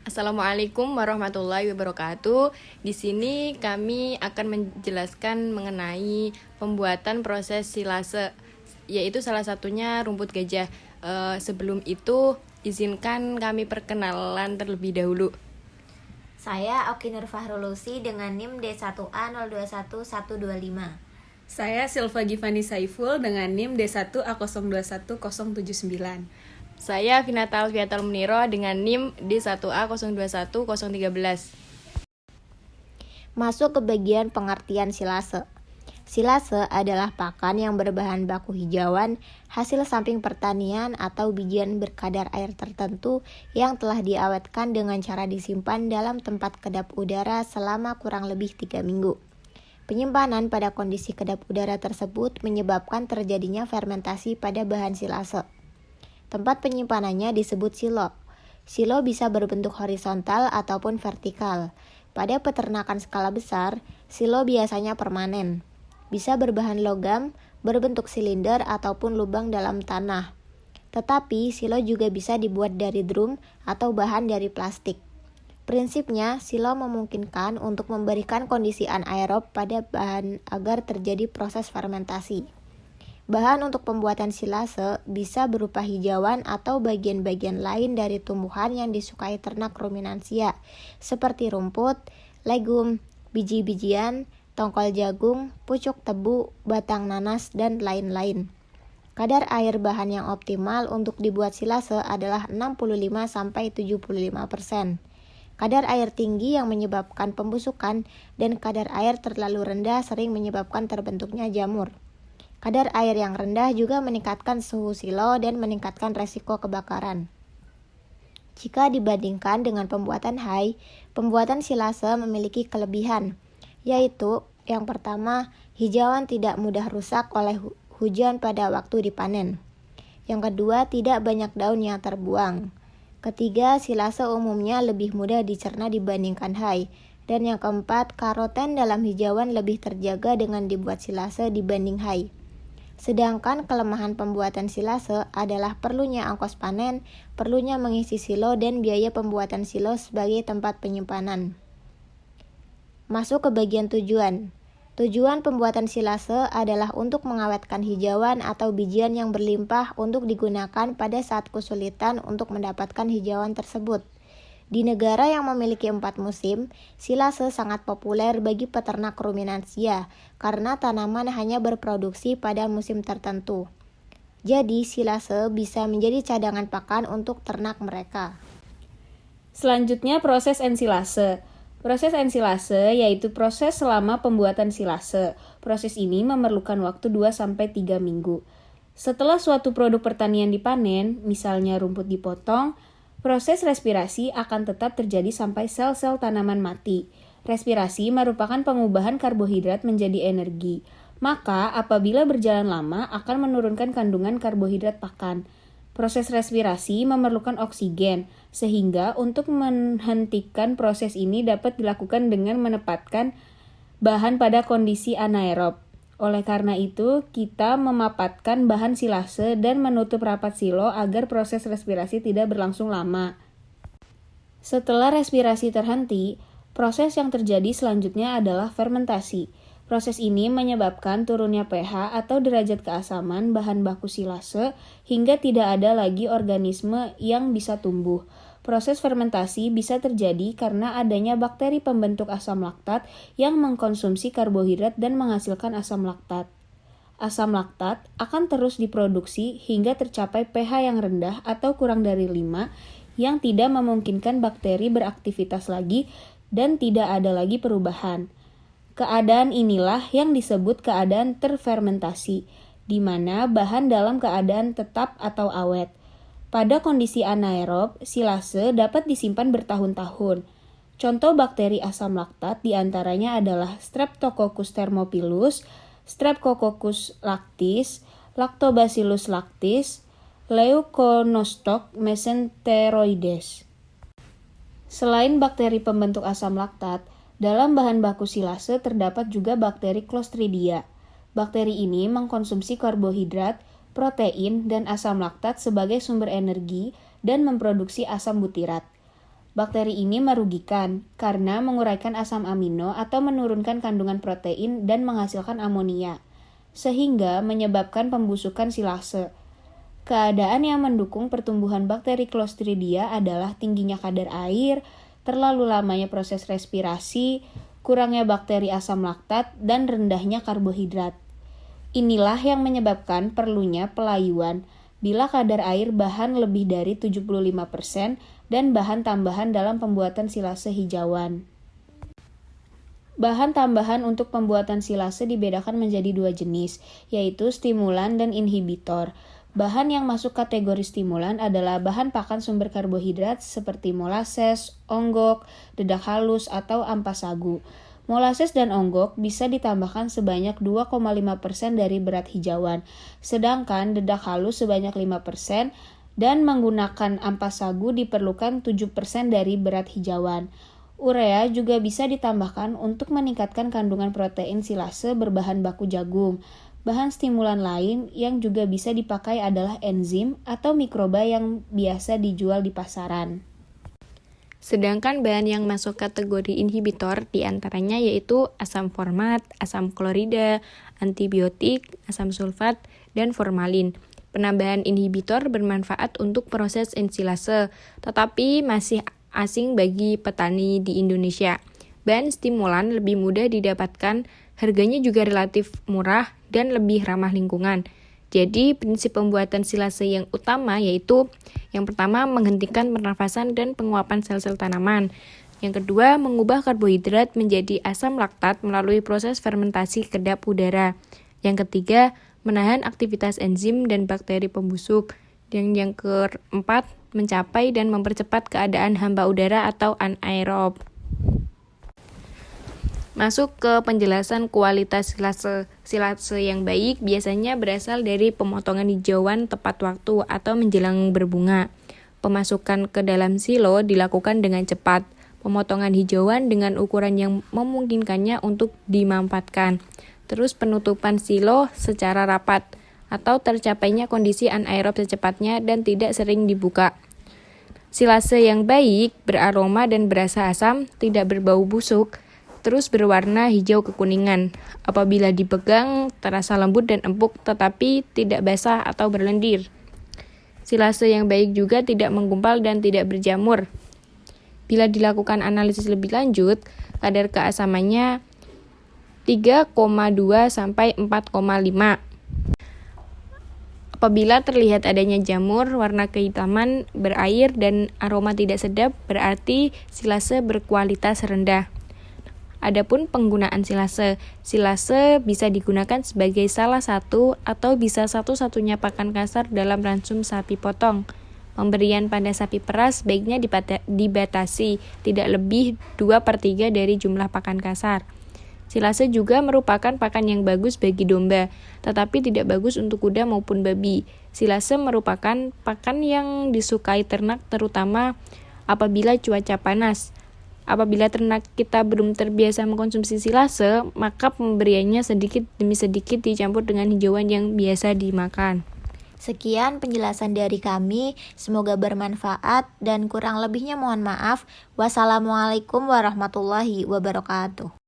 Assalamualaikum warahmatullahi wabarakatuh. Di sini kami akan menjelaskan mengenai pembuatan proses silase, yaitu salah satunya rumput gajah. Sebelum itu, izinkan kami perkenalan terlebih dahulu. Saya Oki Nur Fahrulusi dengan NIM D1A021125. Saya Silva Givani Saiful dengan NIM D1A021079. Saya Vinatal Viatal Muniro dengan NIM D1A021013. Masuk ke bagian pengertian silase. Silase adalah pakan yang berbahan baku hijauan, hasil samping pertanian atau bijian berkadar air tertentu yang telah diawetkan dengan cara disimpan dalam tempat kedap udara selama kurang lebih 3 minggu. Penyimpanan pada kondisi kedap udara tersebut menyebabkan terjadinya fermentasi pada bahan silase. Tempat penyimpanannya disebut silo. Silo bisa berbentuk horizontal ataupun vertikal. Pada peternakan skala besar, silo biasanya permanen. Bisa berbahan logam, berbentuk silinder ataupun lubang dalam tanah. Tetapi silo juga bisa dibuat dari drum atau bahan dari plastik. Prinsipnya, silo memungkinkan untuk memberikan kondisi anaerob pada bahan agar terjadi proses fermentasi. Bahan untuk pembuatan silase bisa berupa hijauan atau bagian-bagian lain dari tumbuhan yang disukai ternak ruminansia, seperti rumput, legum, biji-bijian, tongkol jagung, pucuk tebu, batang nanas, dan lain-lain. Kadar air bahan yang optimal untuk dibuat silase adalah 65-75%. Kadar air tinggi yang menyebabkan pembusukan dan kadar air terlalu rendah sering menyebabkan terbentuknya jamur. Kadar air yang rendah juga meningkatkan suhu silo dan meningkatkan resiko kebakaran. Jika dibandingkan dengan pembuatan hai, pembuatan silase memiliki kelebihan, yaitu yang pertama, hijauan tidak mudah rusak oleh hujan pada waktu dipanen. Yang kedua, tidak banyak daun yang terbuang. Ketiga, silase umumnya lebih mudah dicerna dibandingkan hai. Dan yang keempat, karoten dalam hijauan lebih terjaga dengan dibuat silase dibanding hai. Sedangkan kelemahan pembuatan silase adalah perlunya ongkos panen, perlunya mengisi silo, dan biaya pembuatan silo sebagai tempat penyimpanan. Masuk ke bagian tujuan. Tujuan pembuatan silase adalah untuk mengawetkan hijauan atau bijian yang berlimpah untuk digunakan pada saat kesulitan untuk mendapatkan hijauan tersebut. Di negara yang memiliki 4 musim, silase sangat populer bagi peternak ruminansia karena tanaman hanya berproduksi pada musim tertentu. Jadi, silase bisa menjadi cadangan pakan untuk ternak mereka. Selanjutnya proses ensilase. Proses ensilase yaitu proses selama pembuatan silase. Proses ini memerlukan waktu 2-3 minggu. Setelah suatu produk pertanian dipanen, misalnya rumput dipotong, proses respirasi akan tetap terjadi sampai sel-sel tanaman mati. Respirasi merupakan pengubahan karbohidrat menjadi energi. Maka, apabila berjalan lama akan menurunkan kandungan karbohidrat pakan. Proses respirasi memerlukan oksigen, sehingga untuk menghentikan proses ini dapat dilakukan dengan menempatkan bahan pada kondisi anaerob. Oleh karena itu, kita memapatkan bahan silase dan menutup rapat silo agar proses respirasi tidak berlangsung lama. Setelah respirasi terhenti, proses yang terjadi selanjutnya adalah fermentasi. Proses ini menyebabkan turunnya pH atau derajat keasaman bahan baku silase hingga tidak ada lagi organisme yang bisa tumbuh. Proses fermentasi bisa terjadi karena adanya bakteri pembentuk asam laktat yang mengkonsumsi karbohidrat dan menghasilkan asam laktat. Asam laktat akan terus diproduksi hingga tercapai pH yang rendah atau kurang dari 5 yang tidak memungkinkan bakteri beraktivitas lagi dan tidak ada lagi perubahan. Keadaan inilah yang disebut keadaan terfermentasi, di mana bahan dalam keadaan tetap atau awet. Pada kondisi anaerob, silase dapat disimpan bertahun-tahun. Contoh bakteri asam laktat diantaranya adalah Streptococcus thermophilus, Streptococcus lactis, Lactobacillus lactis, Leuconostoc mesenteroides. Selain bakteri pembentuk asam laktat, dalam bahan baku silase terdapat juga bakteri Clostridia. Bakteri ini mengkonsumsi karbohidrat, protein, dan asam laktat sebagai sumber energi dan memproduksi asam butirat. Bakteri ini merugikan karena menguraikan asam amino atau menurunkan kandungan protein dan menghasilkan amonia, sehingga menyebabkan pembusukan silase. Keadaan yang mendukung pertumbuhan bakteri Clostridia adalah tingginya kadar air, terlalu lamanya proses respirasi, kurangnya bakteri asam laktat, dan rendahnya karbohidrat. Inilah yang menyebabkan perlunya pelayuan bila kadar air bahan lebih dari 75% dan bahan tambahan dalam pembuatan silase hijauan. Bahan tambahan untuk pembuatan silase dibedakan menjadi dua jenis, yaitu stimulan dan inhibitor. Bahan yang masuk kategori stimulan adalah bahan pakan sumber karbohidrat seperti molases, onggok, dedak halus, atau ampas sagu. Molases dan onggok bisa ditambahkan sebanyak 2,5% dari berat hijauan, sedangkan dedak halus sebanyak 5%, dan menggunakan ampas sagu diperlukan 7% dari berat hijauan. Urea juga bisa ditambahkan untuk meningkatkan kandungan protein silase berbahan baku jagung. Bahan stimulan lain yang juga bisa dipakai adalah enzim atau mikroba yang biasa dijual di pasaran. Sedangkan bahan yang masuk kategori inhibitor diantaranya yaitu asam format, asam klorida, antibiotik, asam sulfat, dan formalin. Penambahan inhibitor bermanfaat untuk proses ensilase, tetapi masih asing bagi petani di Indonesia. Bahan stimulan lebih mudah didapatkan, harganya juga relatif murah dan lebih ramah lingkungan. Jadi, prinsip pembuatan silase yang utama yaitu yang pertama, menghentikan pernafasan dan penguapan sel-sel tanaman. Yang kedua, mengubah karbohidrat menjadi asam laktat melalui proses fermentasi kedap udara. Yang ketiga, menahan aktivitas enzim dan bakteri pembusuk. Dan yang keempat, mencapai dan mempercepat keadaan hamba udara atau anaerob. Masuk ke penjelasan kualitas silase. Silase yang baik biasanya berasal dari pemotongan hijauan tepat waktu atau menjelang berbunga. Pemasukan ke dalam silo dilakukan dengan cepat. Pemotongan hijauan dengan ukuran yang memungkinkannya untuk dimanfaatkan. Terus penutupan silo secara rapat atau tercapainya kondisi anaerob secepatnya dan tidak sering dibuka. Silase yang baik beraroma dan berasa asam, tidak berbau busuk, terus berwarna hijau kekuningan. Apabila dipegang, terasa lembut dan empuk tetapi tidak basah atau berlendir. Silase yang baik juga tidak menggumpal dan tidak berjamur. Bila dilakukan analisis lebih lanjut, kadar keasamannya 3,2 sampai 4,5. Apabila terlihat adanya jamur, warna kehitaman, berair, dan aroma tidak sedap, berarti silase berkualitas rendah. Adapun penggunaan silase bisa digunakan sebagai salah satu atau bisa satu-satunya pakan kasar dalam ransum sapi potong. Pemberian pada sapi peras baiknya dibatasi tidak lebih 2/3 dari jumlah pakan kasar. Silase juga merupakan pakan yang bagus bagi domba, tetapi tidak bagus untuk kuda maupun babi. Silase merupakan pakan yang disukai ternak terutama apabila cuaca panas. Apabila ternak kita belum terbiasa mengkonsumsi silase, maka pemberiannya sedikit demi sedikit dicampur dengan hijauan yang biasa dimakan. Sekian penjelasan dari kami, semoga bermanfaat dan kurang lebihnya mohon maaf. Wassalamualaikum warahmatullahi wabarakatuh.